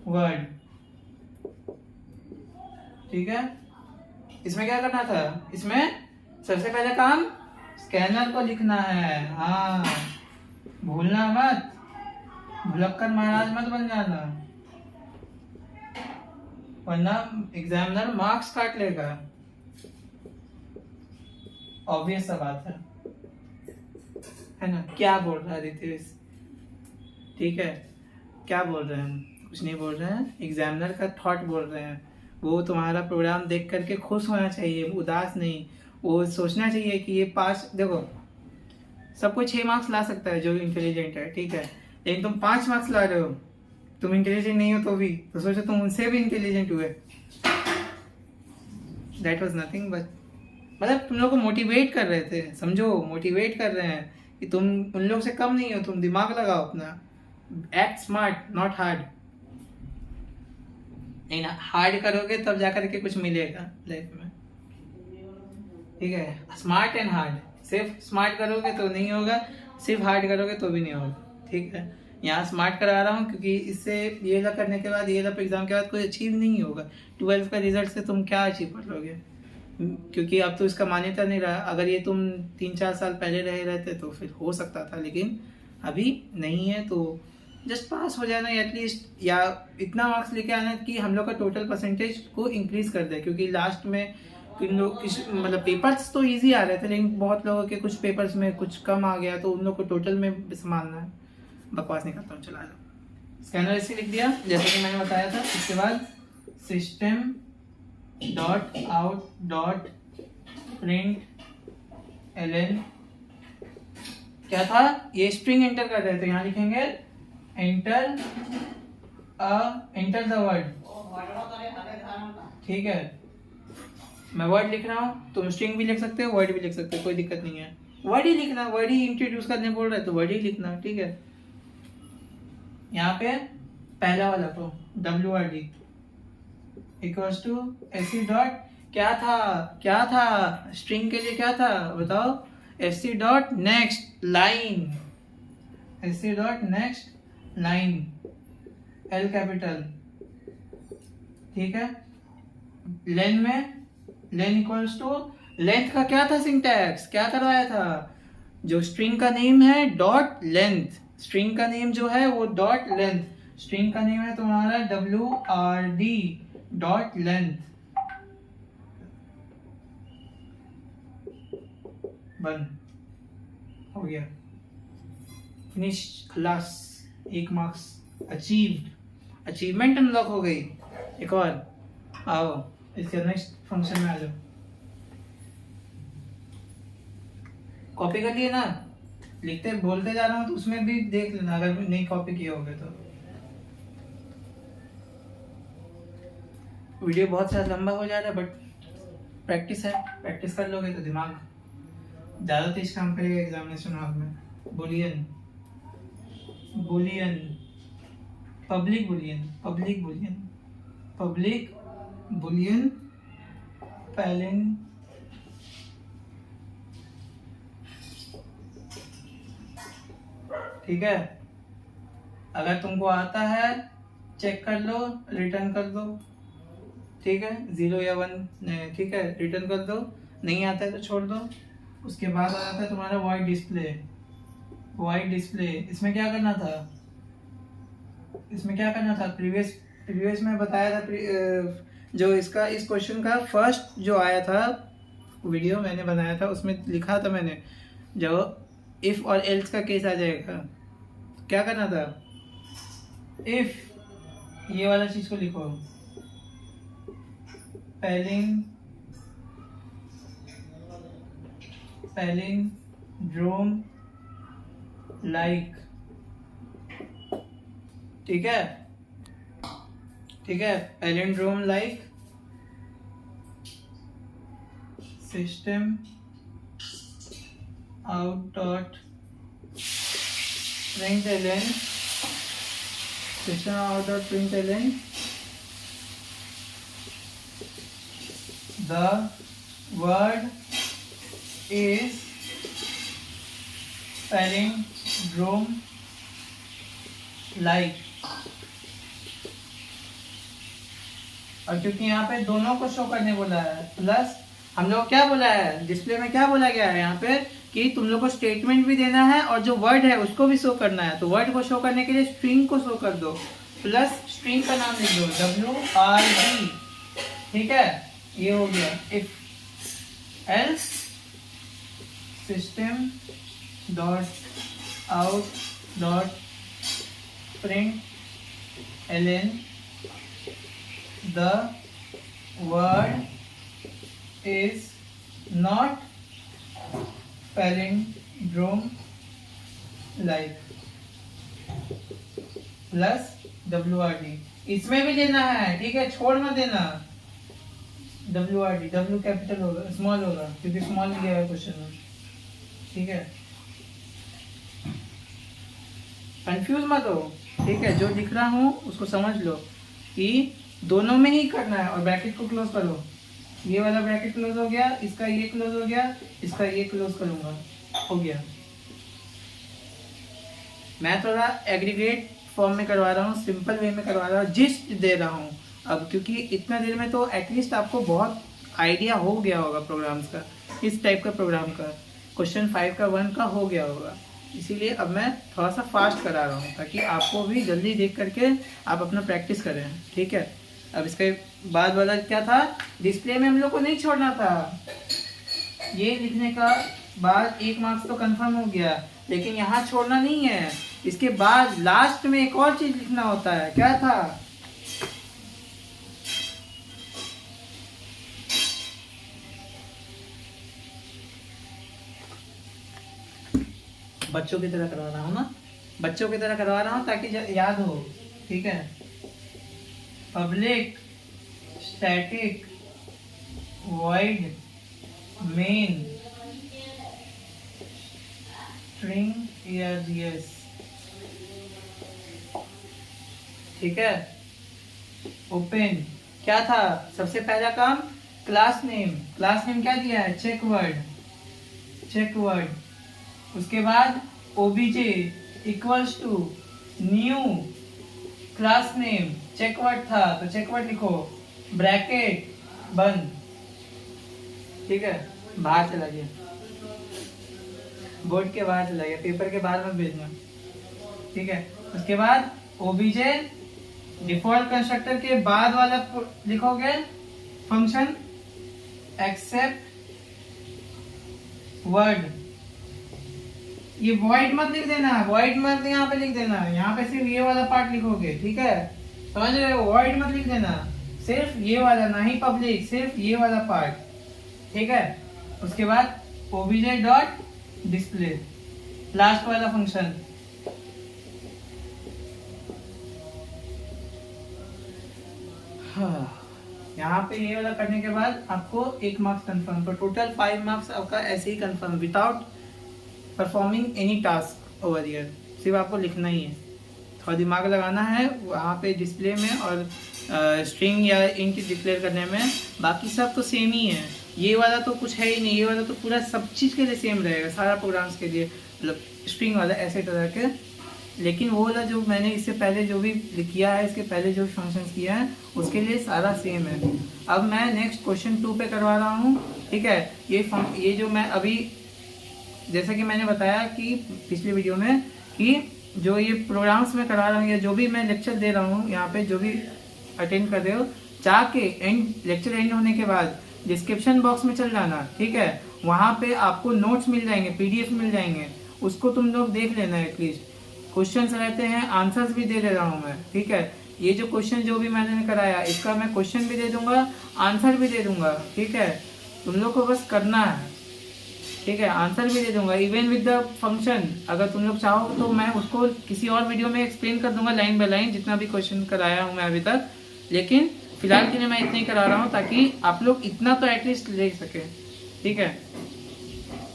वर्ड। ठीक है, इसमें क्या करना था, इसमें सबसे पहले काम स्कैनर को लिखना है। हाँ, भूलना मत, भुलक्कड़ महाराज मत बन जाना, वरना एग्जामिनर मार्क्स काट लेगा। ऑब्वियस सा बात है ना। क्या बोल रहा है रितेश? ठीक है, क्या बोल रहे हैं हम? कुछ नहीं बोल रहे हैं, एग्जामिनर का थॉट बोल रहे हैं। वो तुम्हारा प्रोग्राम देख करके खुश होना चाहिए, उदास नहीं। वो सोचना चाहिए कि ये पास, देखो सब कोई 6 मार्क्स ला सकता है जो इंटेलिजेंट है, ठीक है, लेकिन तुम 5 मार्क्स ला रहे हो, तुम इंटेलिजेंट नहीं हो तो भी, तो सोचो तुम उनसे भी इंटेलिजेंट हुए। दैट वाज नथिंग बट, मतलब तुम लोग को मोटिवेट कर रहे थे, समझो, मोटिवेट कर रहे हैं कि तुम उन लोग से कम नहीं हो, तुम दिमाग लगाओ अपना, एक्ट स्मार्ट नॉट हार्ड। नहीं ना, हार्ड करोगे तब जाकर के कुछ मिलेगा लाइफ में, ठीक है। स्मार्ट एंड हार्ड, सिर्फ स्मार्ट करोगे तो नहीं होगा, सिर्फ हार्ड करोगे तो भी नहीं होगा, ठीक है। यहाँ स्मार्ट करा रहा हूँ क्योंकि इससे ये ला करने के बाद, ये ला एग्जाम के बाद कोई अचीव नहीं होगा। 12th का रिजल्ट से तुम क्या अचीव कर लोगे, क्योंकि अब तो इसका मान्यता नहीं रहा। अगर ये तुम 3-4 साल पहले रहे रहते तो फिर हो सकता था, लेकिन अभी नहीं है। तो जस्ट पास हो जाना एटलीस्ट, या इतना मार्क्स लेके आना कि हम लोग का टोटल परसेंटेज को इंक्रीज कर दे, क्योंकि लास्ट में मतलब पेपर्स तो इजी आ रहे थे, लेकिन बहुत लोगों के कुछ पेपर्स में कुछ कम आ गया, तो उन लोग को टोटल में संभालना है। बकवास नहीं करता हूँ, चला लो। स्कैनर इसे लिख दिया जैसे कि मैंने बताया था। इसके बाद system dot out dot print LN, क्या था, ये स्ट्रिंग एंटर कर रहे थे, यहाँ लिखेंगे एंटर द वर्ड, ठीक है। मैं वर्ड लिख रहा हूँ, तुम स्ट्रिंग भी लिख सकते हो, वर्ड भी लिख सकते हो, कोई दिक्कत नहीं है। वर्ड ही लिखना, वर्ड ही इंट्रोड्यूस करने बोल रहे तो वर्ड ही लिखना, ठीक है। यहाँ पे पहला वाला तो WRD equals to SC dot, क्या था स्ट्रिंग के लिए, क्या था बताओ, SC dot next line, SC dot next line, L capital, ठीक है। लेन में, लेन इक्वल्स टू, लेंथ का क्या था सिंटैक्स, क्या करवाया था, जो स्ट्रिंग का नेम है डॉट लेंथ, स्ट्रिंग का नेम जो है वो डॉट लेंथ, स्ट्रिंग का नेम है तुम्हारा WRD डॉट लेंथ, बन हो गया, फिनिश, खलास, 1 मार्क्स अचीव्ड, अचीवमेंट अनलॉक हो गई। एक और आओ, इसके नेक्स्ट फंक्शन में आ जाओ। कॉपी कर लिए ना, लिखते बोलते जा रहा हूँ तो उसमें भी देख लेना, अगर नहीं कॉपी किए होगे तो। वीडियो बहुत सारा लंबा हो जा रहा है, बट प्रैक्टिस है, प्रैक्टिस कर लोगे तो दिमाग ज़्यादा तेज काम करेगा एग्जामिनेशन हॉल में। Boolean, boolean, public boolean, public boolean, public boolean palin, ठीक है। अगर तुमको आता है चेक कर लो, रिटर्न कर दो, ठीक है, 0 या 1, ठीक है, रिटर्न कर दो, नहीं आता है तो छोड़ दो। उसके बाद आ जाता है तुम्हारा वाइड डिस्प्ले, वाइड डिस्प्ले। इसमें क्या करना था, इसमें क्या करना था, प्रीवियस में बताया था, जो इसका इस क्वेश्चन का फर्स्ट जो आया था वीडियो मैंने बनाया था, उसमें लिखा था मैंने, जो इफ और एल्स का केस आ जाएगा, क्या करना था, इफ ये वाला चीज को लिखो, पैलिंड्रोम लाइक, ठीक है, ठीक है, palindrome like system out dot println system out dot println the word is palindrome like। और क्योंकि यहाँ पे दोनों को शो करने बोला है, प्लस हम लोग क्या बोला है डिस्प्ले में, क्या बोला गया है यहाँ पे कि तुम लोग को स्टेटमेंट भी देना है और जो वर्ड है उसको भी शो करना है। तो वर्ड को शो करने के लिए स्ट्रिंग को शो कर दो, प्लस स्ट्रिंग का नाम लिख दो WRD। ठीक है, ये हो गया। If else system dot out dot print ln the word is not palindrome like plus WRD। इसमें भी देना है, ठीक है, छोड़ मत देना। WRD, W कैपिटल होगा, स्मॉल होगा क्योंकि स्मॉल लिया है क्वेश्चन में। ठीक है, कंफ्यूज मत हो। ठीक है, जो लिख रहा हूँ उसको समझ लो कि दोनों में ही करना है। और ब्रैकेट को क्लोज करो, ये वाला ब्रैकेट क्लोज हो गया, इसका ये क्लोज हो गया, इसका ये क्लोज करूंगा, हो गया। मैं थोड़ा एग्रीगेट फॉर्म में करवा रहा हूँ, सिंपल वे में करवा रहा हूँ, जिस्ट दे रहा हूँ अब, क्योंकि इतना देर में तो एटलीस्ट आपको बहुत आइडिया हो गया होगा प्रोग्राम्स का, इस टाइप का प्रोग्राम का क्वेश्चन 5 का 1 का हो गया होगा। इसीलिए अब मैं थोड़ा सा फास्ट करा रहा हूँ ताकि आपको भी जल्दी देख करके आप अपना प्रैक्टिस करें। ठीक है, अब इसके बाद वाला क्या था, डिस्प्ले में हम लोग को नहीं छोड़ना था। ये लिखने का बाद 1 मार्क्स तो कंफर्म हो गया, लेकिन यहाँ छोड़ना नहीं है। इसके बाद लास्ट में एक और चीज लिखना होता है। क्या था, बच्चों की तरह करवा रहा हूँ ना, बच्चों की तरह करवा रहा हूँ ताकि याद हो। ठीक है, public static void main string ERGS। ठीक है, ओपन क्या था, सबसे पहला काम क्लास नेम। क्लास नेम क्या दिया है, चेक वर्ड, चेक वर्ड। उसके बाद obj equals to new class name, check word था तो चेक वर्ड लिखो, ब्रैकेट बंद। ठीक है, बाहर चला गया, बोर्ड के बाहर चला गया, पेपर के बाहर में भेजना। ठीक है, उसके बाद obj डिफॉल्ट कंस्ट्रक्टर के बाद वाला लिखोगे फंक्शन एक्सेप्ट वर्ड। ये वॉइड मत लिख देना, वॉइड मत यहाँ पे लिख देना, यहाँ पे सिर्फ ये वाला पार्ट लिखोगे। ठीक है, समझ रहे हो, वॉइड मत लिख देना, सिर्फ ये वाला, ना ही पब्लिक, सिर्फ ये वाला पार्ट। ठीक है, उसके बाद obj डॉट डिस्प्ले, लास्ट वाला फंक्शन। यहाँ पे ये वाला करने के बाद आपको 1 मार्क्स कंफर्म, तो टोटल 5 मार्क्स आपका ऐसे ही confirm without performing any task over here. सिर्फ आपको लिखना ही है, थोड़ा दिमाग लगाना है वहाँ पे डिस्प्ले में और स्ट्रिंग या इंट डिक्लेयर करने में। बाकी सब तो सेम ही है, ये वाला तो कुछ है ही नहीं, ये वाला तो पूरा सब चीज़ के लिए सेम रहेगा, सारा प्रोग्राम्स के लिए, मतलब स्ट्रिंग वाला ऐसे तरह के। लेकिन वो वाला जो मैंने इससे पहले जो भी किया है, इसके पहले जो फंक्शंस किया है उसके लिए सारा सेम है। अब मैं नेक्स्ट क्वेश्चन 2 पे करवा रहा हूँ। ठीक है, ये जो मैं अभी, जैसा कि मैंने बताया कि पिछले वीडियो में, कि जो ये प्रोग्राम्स में करा रहा हूँ या जो भी मैं लेक्चर दे रहा हूँ यहाँ पे, जो भी अटेंड कर रहे हो, जाके लेक्चर एंड होने के बाद डिस्क्रिप्शन बॉक्स में चल जाना। ठीक है, वहाँ पे आपको नोट्स मिल जाएंगे, PDF मिल जाएंगे, उसको तुम लोग देख लेना। एटलीस्ट क्वेश्चंस रहते हैं, आंसर्स भी दे रहा हूँ मैं। ठीक है, ये जो क्वेश्चन जो भी मैंने कराया, इसका मैं क्वेश्चन भी दे दूंगा, आंसर भी दे दूंगा। ठीक है, तुम लोग को बस करना है। ठीक है, आंसर भी दे दूंगा इवन विद द फंक्शन। अगर तुम लोग चाहो तो मैं उसको किसी और वीडियो में एक्सप्लेन कर दूंगा लाइन बाय लाइन, जितना भी क्वेश्चन कराया हूँ मैं अभी तक। लेकिन फिलहाल के लिए मैं इतना ही करा रहा हूँ ताकि आप लोग इतना तो एटलीस्ट ले सके। ठीक है,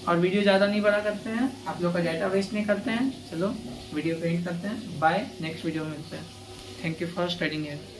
और वीडियो ज़्यादा नहीं बड़ा करते हैं, आप लोग का डाटा वेस्ट नहीं करते हैं। चलो वीडियो को एंड करते हैं, बाय, नेक्स्ट वीडियो में मिलते हैं। Thank you for studying here.